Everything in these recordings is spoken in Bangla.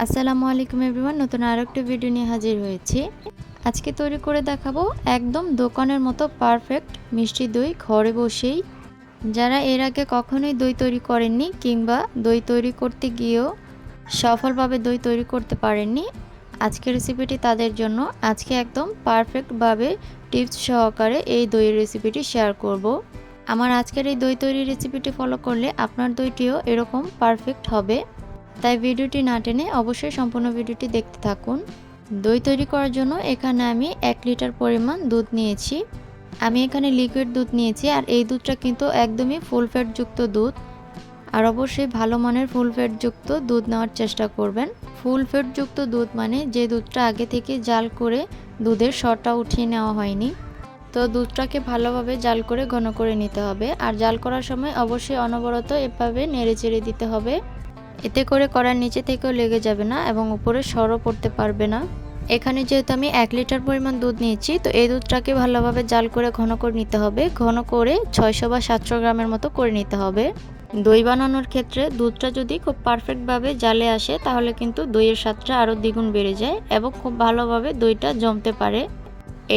আসসালামু আলাইকুম এভরিওয়ান, নতুন আরেকটা ভিডিও নিয়ে হাজির হয়েছি। আজকে তৈরি করে দেখাবো একদম দোকানের মতো পারফেক্ট মিষ্টি দই ঘরে বসেই। যারা এর আগে কখনোই দই তৈরি করেননি কিংবা দই তৈরি করতে গিয়েও সফলভাবে দই তৈরি করতে পারেননি, আজকের রেসিপিটি তাদের জন্য। আজকে একদম পারফেক্টভাবে টিপস সহকারে এই দইয়ের রেসিপিটি শেয়ার করব। আমার আজকের এই দই তৈরির রেসিপিটি ফলো করলে আপনার দইটিও এরকম পারফেক্ট হবে। তাই ভিডিওটি না টেনে অবশ্যই সম্পূর্ণ ভিডিওটি দেখতে থাকুন। দই তৈরি করার জন্য এখানে আমি 1 লিটার পরিমাণ দুধ নিয়েছি। আমি এখানে লিকুইড দুধ নিয়েছি, আর এই দুধটা কিন্তু একদমই ফুল ফ্যাট যুক্ত দুধ। আর অবশ্যই ভালো মানের ফুল ফ্যাট যুক্ত দুধ নেওয়ার চেষ্টা করবেন। ফুল ফ্যাট যুক্ত দুধ মানে যে দুধটা আগে থেকে জাল করে দুধের সরটা উঠিয়ে নেওয়া হয়নি। তো দুধটাকে ভালোভাবে জাল করে ঘন করে নিতে হবে। আর জাল করার সময় অবশ্যই অনবরত এভাবে নেড়ে চেড়ে দিতে হবে। এতে করে কড়ার নিচে থেকেও লেগে যাবে না এবং উপরে সরও পড়তে পারবে না। এখানে যেহেতু আমি 1 লিটার পরিমাণ দুধ নিয়েছি, তো এই দুধটাকে ভালোভাবে জাল করে ঘন করে নিতে হবে। ঘন করে 600 বা 700 গ্রামের মতো করে নিতে হবে। দই বানানোর ক্ষেত্রে দুধটা যদি খুব পারফেক্টভাবে জালে আসে, তাহলে কিন্তু দইয়ের স্বাদটা আরও দ্বিগুণ বেড়ে যায় এবং খুব ভালোভাবে দইটা জমতে পারে।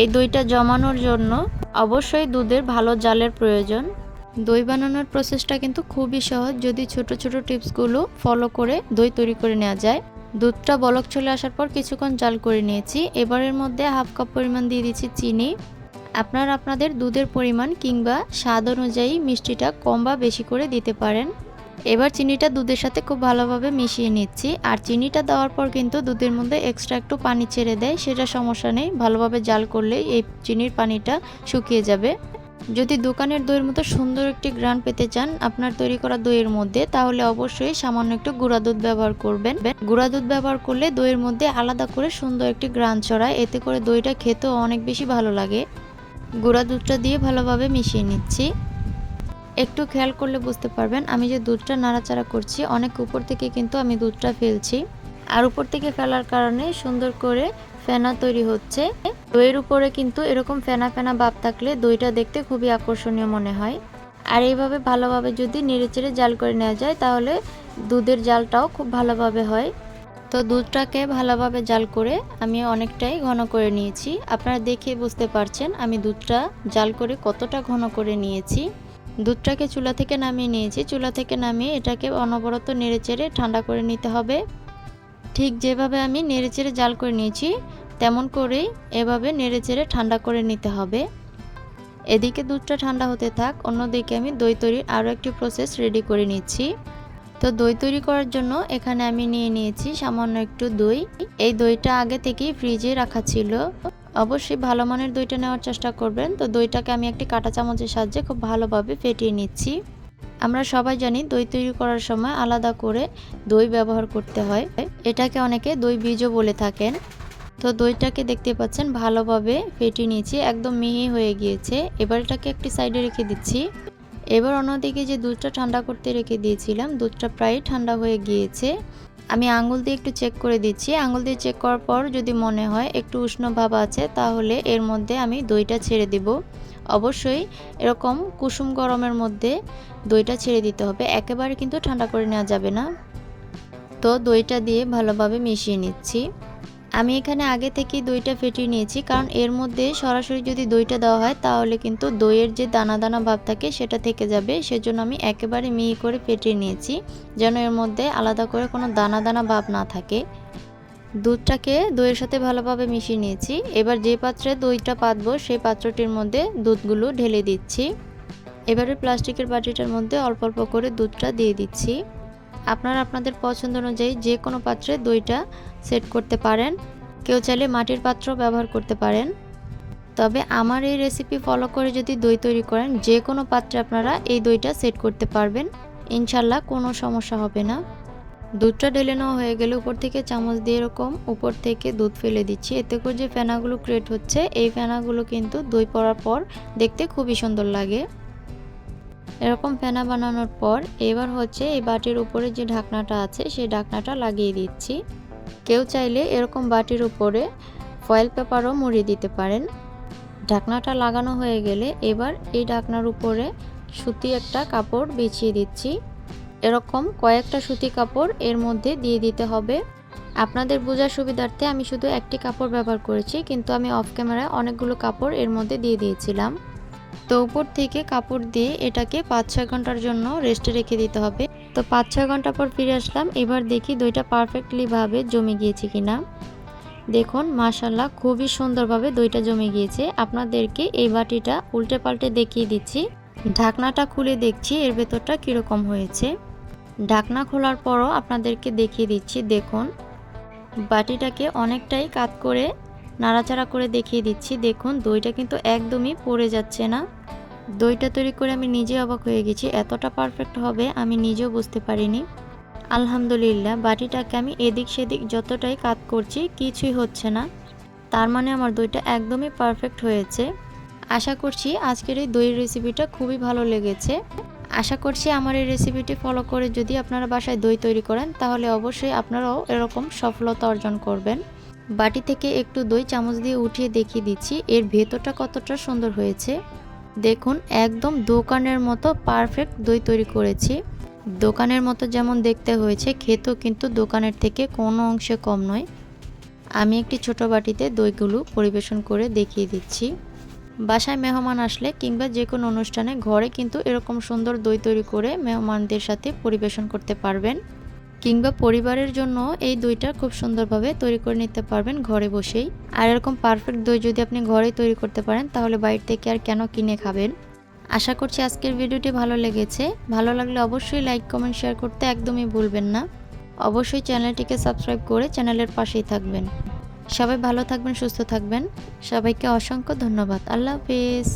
এই দইটা জমানোর জন্য অবশ্যই দুধের ভালো জালের প্রয়োজন। দই বানানোর প্রসেসটা কিন্তু খুবই সহজ, যদি ছোট ছোট টিপসগুলো ফলো করে দই তৈরি করে নেওয়া যায়। দুধটা বলক চলে আসার পর কিছুক্ষণ জাল করে নিয়েছি। এবারের মধ্যে হাফ কাপ পরিমাণ দিয়ে দিচ্ছি চিনি। আপনারা আপনাদের দুধের পরিমাণ কিংবা স্বাদ অনুযায়ী মিষ্টিটা কম বা বেশি করে দিতে পারেন। এবার চিনিটা দুধের সাথে খুব ভালোভাবে মিশিয়ে নিচ্ছি। আর চিনিটা দেওয়ার পর কিন্তু দুধের মধ্যে এক্সট্রা একটু পানি ছেড়ে দেয়, সেটা সমস্যা নেই। ভালোভাবে জাল করলে এই চিনির পানিটা শুকিয়ে যাবে। যদি দোকানের দইয়ের মতো সুন্দর একটি ঘ্রাণ পেতে চান আপনার তৈরি করা দইয়ের মধ্যে, তাহলে অবশ্যই সামান্য একটু গুঁড়া দুধ ব্যবহার করবেন। গুঁড়া দুধ ব্যবহার করলে দইয়ের মধ্যে আলাদা করে সুন্দর একটি ঘ্রাণ ছড়ায়, এতে করে দইটা খেতেও অনেক বেশি ভালো লাগে। গুঁড়া দুধটা দিয়ে ভালোভাবে মিশিয়ে নিচ্ছি। একটু খেয়াল করলে বুঝতে পারবেন আমি যে দুধটা নাড়াচাড়া করছি, অনেক উপর থেকে কিন্তু আমি দুধটা ফেলছি। আর উপর থেকে ফেলার কারণে সুন্দর করে ফেনা তৈরি হচ্ছে। দইয়ের উপরে কিন্তু এরকম ফেনা ফেনা ভাব থাকলে দইটা দেখতে খুবই আকর্ষণীয় মনে হয়। আর এইভাবে ভালোভাবে যদি নেড়েচেড়ে জাল করে নেওয়া যায়, তাহলে দুধের জালটাও খুব ভালোভাবে হয়। তো দুধটাকে ভালোভাবে জাল করে আমি অনেকটাই ঘন করে নিয়েছি। আপনারা দেখে বুঝতে পারছেন আমি দুধটা জাল করে কতটা ঘন করে নিয়েছি। দুধটাকে চুলা থেকে নামিয়ে নিয়েছি। চুলা থেকে নামিয়ে এটাকে অনবরত নেড়েচেড়ে ঠান্ডা করে নিতে হবে। ঠিক যেভাবে আমি নেড়েচেড়ে জাল করে নিয়েছি, তেমন করেই এভাবে নেড়েচেড়ে ঠান্ডা করে নিতে হবে। এদিকে দুধটা ঠান্ডা হতে থাক, অন্যদিকে আমি দই তৈরির আরও একটি প্রসেস রেডি করে নিচ্ছি। তো দই তৈরি করার জন্য এখানে আমি নিয়ে নিয়েছি সামান্য একটু দই। এই দইটা আগে থেকেই ফ্রিজে রাখা ছিল। অবশ্যই ভালো মানের দইটা নেওয়ার চেষ্টা করবেন। তো দইটাকে আমি একটি কাঁটা চামচের সাহায্যে খুব ভালোভাবে ফেটিয়ে নিচ্ছি। আমরা সবাই জানি দই তৈরি করার সময় আলাদা করে দই ব্যবহার করতে হয়, এটাকে অনেকে দই বীজও বলে থাকেন। তো দইটাকে দেখতে পাচ্ছেন ভালোভাবে ফেটিয়ে নিয়েছি, একদম মিহি হয়ে গিয়েছে। এবার এটাকে একটি সাইডে রেখে দিচ্ছি। এবার অন্যদিকে যে দুধটা ঠান্ডা করতে রেখে দিয়েছিলাম, দুধটা প্রায় ঠান্ডা হয়ে গিয়েছে। আমি আঙুল দিয়ে একটু চেক করে দিচ্ছি। আঙুল দিয়ে চেক করার পর যদি মনে হয় একটু উষ্ণ ভাব আছে, তাহলে এর মধ্যে আমি দইটা ছেড়ে দিব। অবশ্যই এরকম কুসুম গরমের মধ্যে দইটা ছেড়ে দিতে হবে, একেবারে কিন্তু ঠান্ডা করে নেওয়া যাবে না। তো দইটা দিয়ে ভালোভাবে মিশিয়ে নিচ্ছি। আমি এখানে আগে থেকেই দইটা ফেটিয়ে নিয়েছি, কারণ এর মধ্যে সরাসরি যদি দইটা দেওয়া হয়, তাহলে কিন্তু দইয়ের যে দানা দানা ভাব থাকে সেটা থেকে যাবে। সেজন্য আমি একেবারে মিহি করে ফেটিয়ে নিয়েছি, যেন এর মধ্যে আলাদা করে কোনো দানা দানা ভাব না থাকে। দুধটাকে দইয়ের সাথে ভালোভাবে মিশিয়ে নিয়েছি। এবার যে পাত্রে দইটা পাতবো সেই পাত্রটির মধ্যে দুধগুলো ঢেলে দিচ্ছি। এবারে প্লাস্টিকের বাটিটার মধ্যে অল্প অল্প করে দুধটা দিয়ে দিচ্ছি। আপনারা আপনাদের পছন্দ অনুযায়ী যে কোনো পাত্রে দইটা সেট করতে পারেন। কেউ চাইলে মাটির পাত্র ব্যবহার করতে পারেন। তবে আমার এই রেসিপি ফলো করে যদি দই তৈরি করেন, যে কোনো পাত্রে আপনারা এই দইটা সেট করতে পারবেন, ইনশাল্লাহ কোনো সমস্যা হবে না। দুধটা ঢেলে নেওয়া হয়ে গেলে উপর থেকে চামচ দিয়ে এরকম উপর থেকে দুধ ফেলে দিচ্ছি। এতে করে যে ফেনাগুলো ক্রিয়েট হচ্ছে, এই ফেনাগুলো কিন্তু দই পড়ার পর দেখতে খুবই সুন্দর লাগে। এরকম ফেনা বানানোর পর এবার হচ্ছে এই বাটির উপরে যে ঢাকনাটা আছে সেই ঢাকনাটা লাগিয়ে দিচ্ছি। কেউ চাইলে এরকম বাটির উপরে ফয়েল পেপারও মুড়িয়ে দিতে পারেন। ঢাকনাটা লাগানো হয়ে গেলে এবার এই ঢাকনার উপরে সুতি একটা কাপড় বিছিয়ে দিচ্ছি। এরকম কয়েকটা সুতি কাপড় এর মধ্যে দিয়ে দিতে হবে। আপনাদের বোঝার সুবিধার্থে আমি শুধু একটি কাপড় ব্যবহার করেছি, কিন্তু আমি অফ ক্যামেরায় অনেকগুলো কাপড় এর মধ্যে দিয়ে দিয়েছিলাম। তো উপর থেকে কাপড় দিয়ে এটাকে 5-6 ঘন্টার জন্য রেস্টে রেখে দিতে হবে। তো 5-6 ঘন্টা পর ফিরে আসলাম। এবার দেখি দইটা পারফেক্টলি ভাবে জমে গিয়েছে কিনা। দেখুন মাশাআল্লাহ খুবই সুন্দরভাবে দইটা জমে গিয়েছে। আপনাদেরকে এই বাটিটা উল্টে পাল্টে দেখিয়ে দিচ্ছি। ঢাকনাটা খুলে দেখছি এর ভেতরটা কীরকম হয়েছে। ঢাকনা খোলার পরও আপনাদেরকে দেখিয়ে দিচ্ছি। দেখুন বাটিটাকে অনেকটাই কাত করে নাড়াচাড়া করে দেখিয়ে দিচ্ছি। দেখুন দইটা কিন্তু একদমই পড়ে যাচ্ছে না। দইটা তৈরি করে আমি নিজে অবাক হয়ে গেছি, এতটা পারফেক্ট হবে আমি নিজেও বুঝতে পারিনি। আলহামদুলিল্লাহ বাটিটাকে আমি এদিক সেদিক যতটাই কাত করছি কিছুই হচ্ছে না, তার মানে আমার দইটা একদমই পারফেক্ট হয়েছে। আশা করছি আজকের এই দইয়ের রেসিপিটা খুবই ভালো লেগেছে। আশা করছি আমার এই রেসিপিটি ফলো করে যদি আপনারা বাসায় দই তৈরি করেন তাহলে অবশ্যই আপনারাও এরকম সফলতা অর্জন করবেন। বাটি থেকে একটু দই চামচ দিয়ে উঠিয়ে দেখিয়ে দিচ্ছি এর ভেতরটা কতটা সুন্দর হয়েছে। দেখুন একদম দোকানের মতো পারফেক্ট দই তৈরি করেছি। দোকানের মতো যেমন দেখতে হয়েছে, খেতেও কিন্তু দোকানের থেকে কোনো অংশে কম নয়। আমি একটি ছোট বাটিতে দইগুলো পরিবেশন করে দেখিয়ে দিচ্ছি। বাসায় মেহমান আসলে কিংবা যে কোনো অনুষ্ঠানে ঘরে কিন্তু এরকম সুন্দর দই তৈরি করে মেহমানদের সাথে পরিবেশন করতে পারবেন, কিংবা পরিবারের জন্য এই দইটা খুব সুন্দরভাবে তৈরি করে নিতে পারবেন ঘরে বসেই। আর এরকম পারফেক্ট দই যদি আপনি ঘরেই তৈরি করতে পারেন তাহলে বাইরে থেকে আর কেন কিনে খাবেন। আশা করছি আজকের ভিডিওটি ভালো লেগেছে। ভালো লাগলে অবশ্যই লাইক কমেন্ট শেয়ার করতে একদমই ভুলবেন না। অবশ্যই চ্যানেলটিকে সাবস্ক্রাইব করে চ্যানেলের পাশেই থাকবেন। সবাই ভালো থাকবেন, সুস্থ থাকবেন। সবাইকে অসংখ্য ধন্যবাদ। আল্লাহ হাফেজ।